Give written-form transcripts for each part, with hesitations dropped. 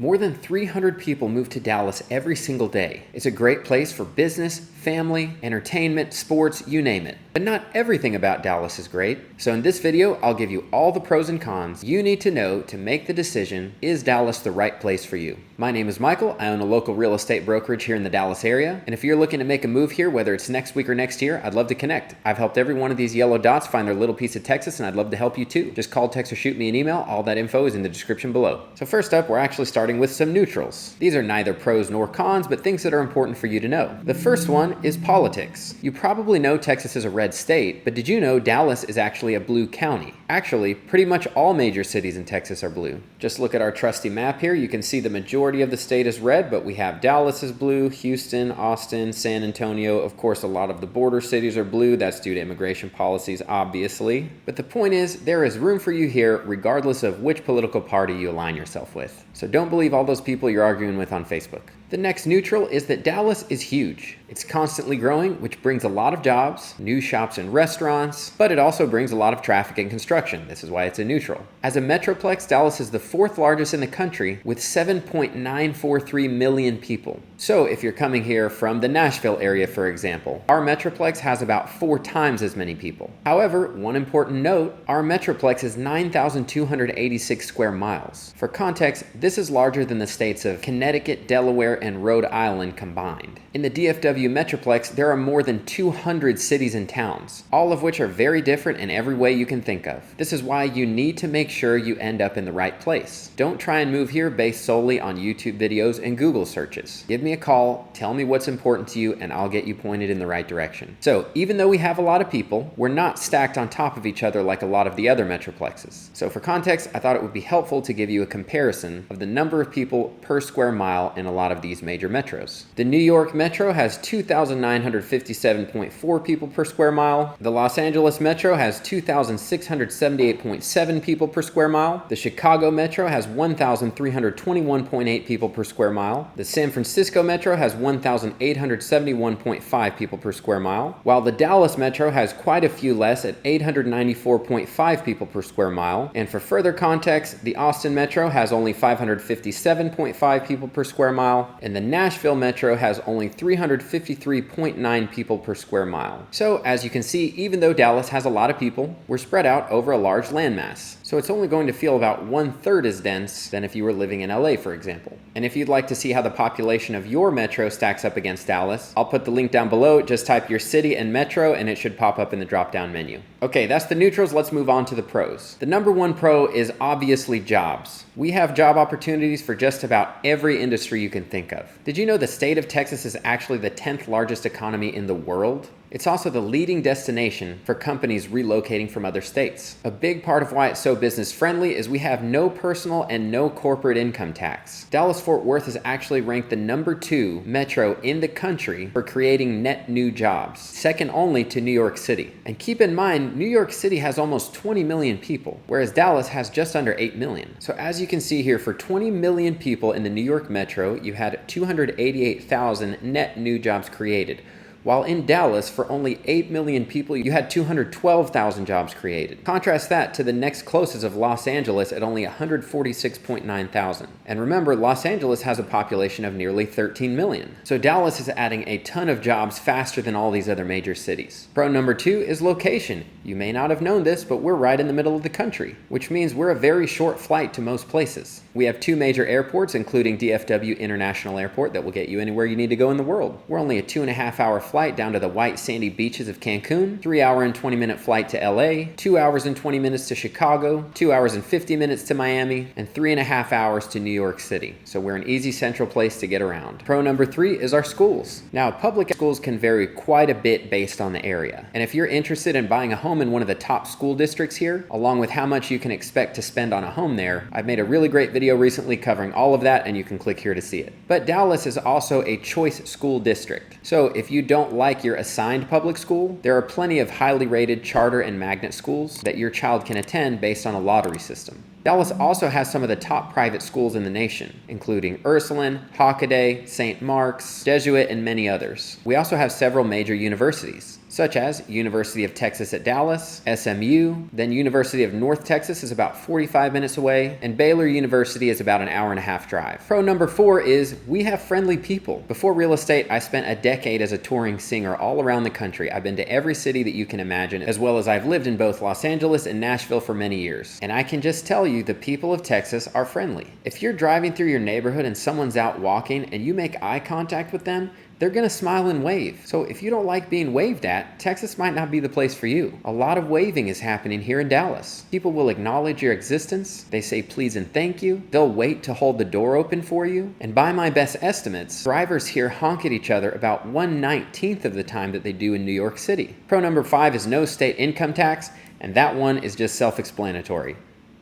More than 300 people move to Dallas every single day. It's a great place for business, family, entertainment, sports, you name it. But not everything about Dallas is great. So in this video, I'll give you all the pros and cons you need to know to make the decision, is Dallas the right place for you? My name is Michael. I own a local real estate brokerage here in the Dallas area. And if you're looking to make a move here, whether it's next week or next year, I'd love to connect. I've helped every one of these yellow dots find their little piece of Texas, and I'd love to help you too. Just call, text, or shoot me an email. All that info is in the description below. So first up, we're actually starting with some neutrals. These are neither pros nor cons, but things that are important for you to know. The first one is politics. You probably know Texas is a red state, but did you know Dallas is actually a blue county? Actually, pretty much all major cities in Texas are blue. Just look at our trusty map here. You can see the majority of the state is red, but we have Dallas is blue, Houston, Austin, San Antonio. Of course, a lot of the border cities are blue. That's due to immigration policies, obviously. But the point is, there is room for you here, regardless of which political party you align yourself with. So don't believe all those people you're arguing with on Facebook. The next neutral is that Dallas is huge. It's constantly growing, which brings a lot of jobs, new shops and restaurants, but it also brings a lot of traffic and construction. This is why it's a neutral. As a metroplex, Dallas is the fourth largest in the country with 7.943 million people. So if you're coming here from the Nashville area, for example, our metroplex has about 4 times as many people. However, one important note, our metroplex is 9,286 square miles. For context, this is larger than the states of Connecticut, Delaware, and Rhode Island combined. In the DFW Metroplex, there are more than 200 cities and towns, all of which are very different in every way you can think of. This is why you need to make sure you end up in the right place. Don't try and move here based solely on YouTube videos and Google searches. Give me a call, tell me what's important to you, and I'll get you pointed in the right direction. So even though we have a lot of people, we're not stacked on top of each other like a lot of the other metroplexes. So for context, I thought it would be helpful to give you a comparison of the number of people per square mile in a lot of these major metros. The New York Metro has 2,957.4 people per square mile. The Los Angeles Metro has 2,678.7 people per square mile. The Chicago Metro has 1,321.8 people per square mile. The San Francisco Metro has 1,871.5 people per square mile, while the Dallas Metro has quite a few less at 894.5 people per square mile. And for further context, the Austin Metro has only 557.5 people per square mile, and the Nashville Metro has only 353.9 people per square mile. So as you can see, even though Dallas has a lot of people, we're spread out over a large landmass. So it's only going to feel about 1/3 as dense than if you were living in LA, for example. And if you'd like to see how the population of your metro stacks up against Dallas, I'll put the link down below. Just type your city and metro and it should pop up in the drop-down menu. Okay, that's the neutrals. Let's move on to the pros. The number one pro is obviously jobs. We have job opportunities for just about every industry you can think of. Did you know the state of Texas is actually the 10th largest economy in the world? It's also the leading destination for companies relocating from other states. A big part of why it's so business friendly is we have no personal and no corporate income tax. Dallas-Fort Worth is actually ranked the number 2 metro in the country for creating net new jobs, second only to New York City. And keep in mind, New York City has almost 20 million people, whereas Dallas has just under 8 million. So as you can see here, for 20 million people in the New York metro, you had 288,000 net new jobs created. While in Dallas, for only 8 million people, you had 212,000 jobs created. Contrast that to the next closest of Los Angeles at only 146.9 thousand. And remember, Los Angeles has a population of nearly 13 million. So Dallas is adding a ton of jobs faster than all these other major cities. Pro number 2 is location. You may not have known this, but we're right in the middle of the country, which means we're a very short flight to most places. We have 2 major airports, including DFW International Airport, that will get you anywhere you need to go in the world. We're only a 2.5-hour flight down to the white sandy beaches of Cancun, 3-hour and 20-minute flight to LA, 2 hours and 20 minutes to Chicago, 2 hours and 50 minutes to Miami, and 3.5 hours to New York City. So we're an easy central place to get around. Pro number 3 is our schools. Now, public schools can vary quite a bit based on the area. And if you're interested in buying a home in one of the top school districts here, along with how much you can expect to spend on a home there, I've made a really great video recently covering all of that, and you can click here to see it. But Dallas is also a choice school district. So if you don't like your assigned public school, there are plenty of highly rated charter and magnet schools that your child can attend based on a lottery system. Dallas also has some of the top private schools in the nation, including Ursuline, Hockaday, St. Mark's, Jesuit, and many others. We also have several major universities. such as University of Texas at Dallas, SMU, then University of North Texas is about 45 minutes away, and Baylor University is about an hour-and-a-half drive. Pro number 4 is we have friendly people. Before real estate, I spent a decade as a touring singer all around the country. I've been to every city that you can imagine, as well as I've lived in both Los Angeles and Nashville for many years. And I can just tell you the people of Texas are friendly. If you're driving through your neighborhood and someone's out walking and you make eye contact with them, they're gonna smile and wave. So if you don't like being waved at, Texas might not be the place for you. A lot of waving is happening here in Dallas. People will acknowledge your existence. They say please and thank you. They'll wait to hold the door open for you. And by my best estimates, drivers here honk at each other about 1/19 of the time that they do in New York City. Pro number 5 is no state income tax, and that one is just self-explanatory.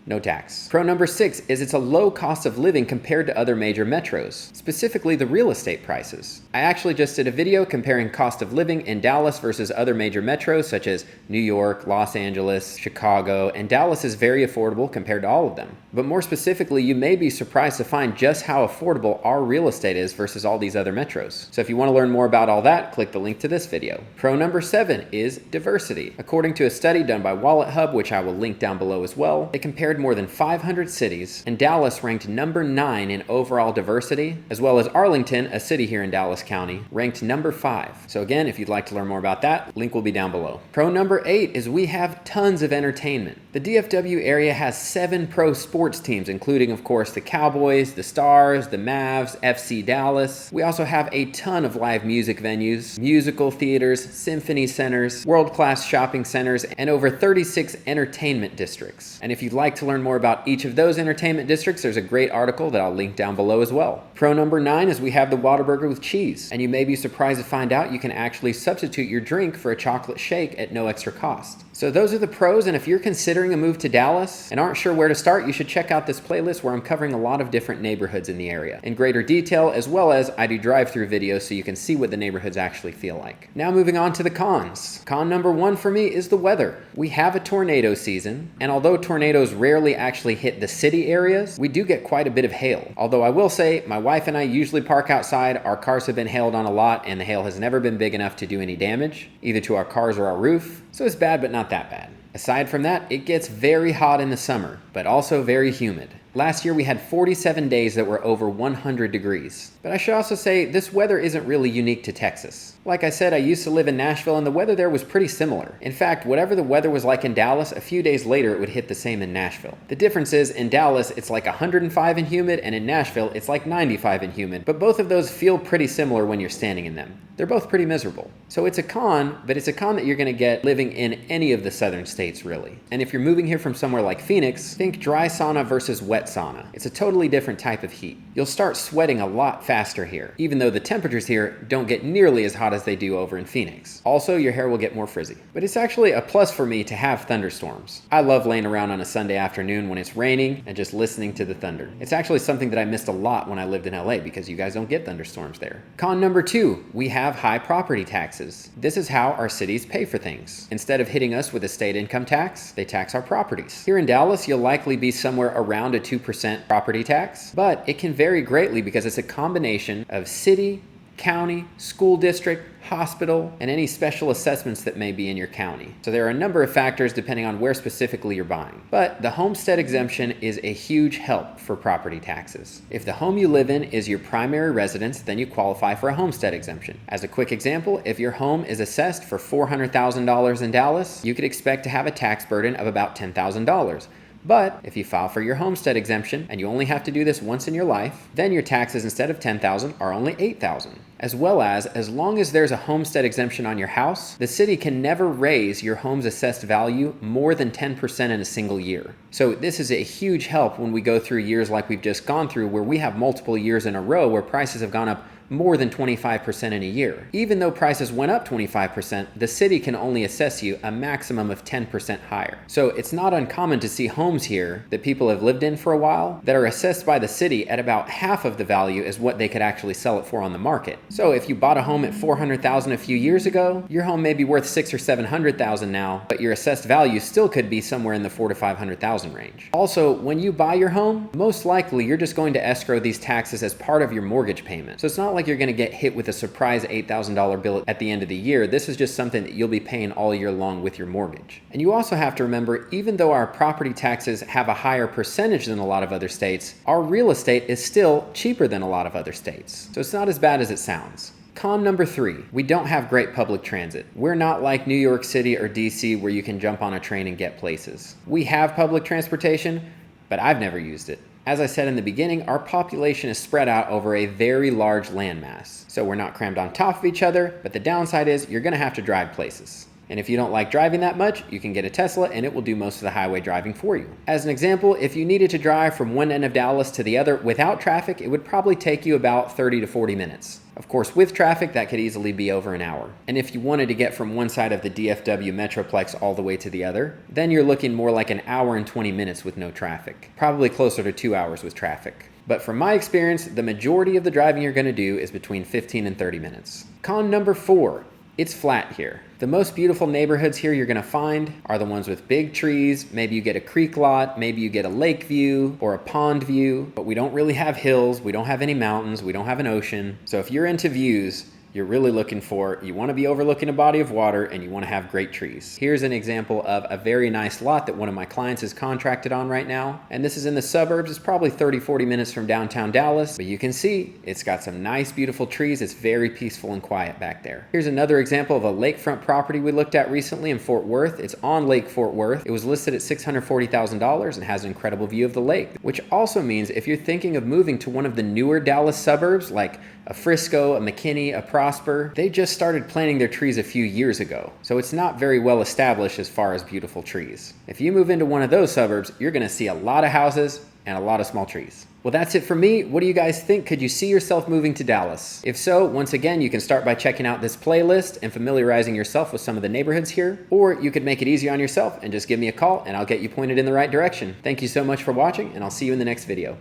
No tax. Pro number 6 is it's a low cost of living compared to other major metros, specifically the real estate prices. I actually just did a video comparing cost of living in Dallas versus other major metros such as New York, Los Angeles, Chicago, and Dallas is very affordable compared to all of them. But more specifically, you may be surprised to find just how affordable our real estate is versus all these other metros. So if you want to learn more about all that, click the link to this video. Pro number 7 is diversity. According to a study done by Wallet Hub, which I will link down below as well, they compared more than 500 cities, and Dallas ranked number 9 in overall diversity, as well as Arlington, a city here in Dallas County, ranked number 5. So again, if you'd like to learn more about that, link will be down below. Pro number 8 is we have tons of entertainment. The DFW area has 7 pro sports teams, including of course the Cowboys, the Stars, the Mavs, FC Dallas. We also have a ton of live music venues, musical theaters, symphony centers, world-class shopping centers, and over 36 entertainment districts. And if you'd like to learn more about each of those entertainment districts, there's a great article that I'll link down below as well. Pro number 9 is we have the Whataburger with cheese, and you may be surprised to find out you can actually substitute your drink for a chocolate shake at no extra cost. So those are the pros, and if you're considering a move to Dallas and aren't sure where to start, you should check out this playlist where I'm covering a lot of different neighborhoods in the area in greater detail, as well as I do drive-through videos so you can see what the neighborhoods actually feel like. Now moving on to the cons. Con number 1 for me is the weather. We have a tornado season, and although tornadoes rarely actually hit the city areas, we do get quite a bit of hail. Although I will say, my wife and I usually park outside. Our cars have been hailed on a lot, and the hail has never been big enough to do any damage, either to our cars or our roof. So it's bad, but not that bad. Aside from that, it gets very hot in the summer, but also very humid. Last year we had 47 days that were over 100 degrees. But I should also say this weather isn't really unique to Texas. Like I said, I used to live in Nashville and the weather there was pretty similar. In fact, whatever the weather was like in Dallas, a few days later it would hit the same in Nashville. The difference is in Dallas it's like 105 and humid, and in Nashville it's like 95 and humid. But both of those feel pretty similar when you're standing in them. They're both pretty miserable. So it's a con, but it's a con that you're gonna get living in any of the southern states really. And if you're moving here from somewhere like Phoenix, think dry sauna versus wet sauna. It's a totally different type of heat. You'll start sweating a lot faster here, even though the temperatures here don't get nearly as hot as they do over in Phoenix. Also, your hair will get more frizzy. But it's actually a plus for me to have thunderstorms. I love laying around on a Sunday afternoon when it's raining and just listening to the thunder. It's actually something that I missed a lot when I lived in LA because you guys don't get thunderstorms there. Con number 2, we have high property taxes. This is how our cities pay for things. Instead of hitting us with a state income tax, they tax our properties. Here in Dallas, you'll likely be somewhere around a 2% property tax, but it can vary greatly because it's a combination of city, county, school district, hospital, and any special assessments that may be in your county. So there are a number of factors depending on where specifically you're buying. But the homestead exemption is a huge help for property taxes. If the home you live in is your primary residence, then you qualify for a homestead exemption. As a quick example, if your home is assessed for $400,000 in Dallas, you could expect to have a tax burden of about $10,000. But if you file for your homestead exemption, and you only have to do this once in your life, then your taxes instead of $10,000 are only $8,000. As well as long as there's a homestead exemption on your house, the city can never raise your home's assessed value more than 10% in a single year. So this is a huge help when we go through years like we've just gone through, where we have multiple years in a row where prices have gone up more than 25% in a year. Even though prices went up 25%, the city can only assess you a maximum of 10% higher. So it's not uncommon to see homes here that people have lived in for a while that are assessed by the city at about half of the value as what they could actually sell it for on the market. So if you bought a home at $400,000 a few years ago, your home may be worth $600,000 or $700,000 now, but your assessed value still could be somewhere in the $400,000 to $500,000 range. Also, when you buy your home, most likely you're just going to escrow these taxes as part of your mortgage payment. So it's not like you're going to get hit with a surprise $8,000 bill at the end of the year. This is just something that you'll be paying all year long with your mortgage. And you also have to remember, even though our property taxes have a higher percentage than a lot of other states, our real estate is still cheaper than a lot of other states. So it's not as bad as it sounds. Con number 3, we don't have great public transit. We're not like New York City or DC where you can jump on a train and get places. We have public transportation, but I've never used it. As I said in the beginning, our population is spread out over a very large landmass. So we're not crammed on top of each other, but the downside is you're gonna have to drive places. And if you don't like driving that much, you can get a Tesla and it will do most of the highway driving for you. As an example, if you needed to drive from one end of Dallas to the other without traffic, it would probably take you about 30 to 40 minutes. Of course, with traffic, that could easily be over an hour. And if you wanted to get from one side of the DFW Metroplex all the way to the other, then you're looking more like an hour and 20 minutes with no traffic. Probably closer to 2 hours with traffic. But from my experience, the majority of the driving you're gonna do is between 15 and 30 minutes. Con number 4. It's flat here. The most beautiful neighborhoods here you're gonna find are the ones with big trees. Maybe you get a creek lot, maybe you get a lake view or a pond view, but we don't really have hills, we don't have any mountains, we don't have an ocean. So if you're into views, you're really looking for, you want to be overlooking a body of water and you want to have great trees. Here's an example of a very nice lot that one of my clients is contracted on right now. And this is in the suburbs. It's probably 30-40 minutes from downtown Dallas, but you can see it's got some nice, beautiful trees. It's very peaceful and quiet back there. Here's another example of a lakefront property we looked at recently in Fort Worth. It's on Lake Fort Worth. It was listed at $640,000 and has an incredible view of the lake, which also means if you're thinking of moving to one of the newer Dallas suburbs, like a Frisco, a McKinney, a Prosper, they just started planting their trees a few years ago. So it's not very well established as far as beautiful trees. If you move into one of those suburbs, you're gonna see a lot of houses and a lot of small trees. Well, that's it for me. What do you guys think? Could you see yourself moving to Dallas? If so, once again, you can start by checking out this playlist and familiarizing yourself with some of the neighborhoods here, or you could make it easy on yourself and just give me a call and I'll get you pointed in the right direction. Thank you so much for watching, and I'll see you in the next video.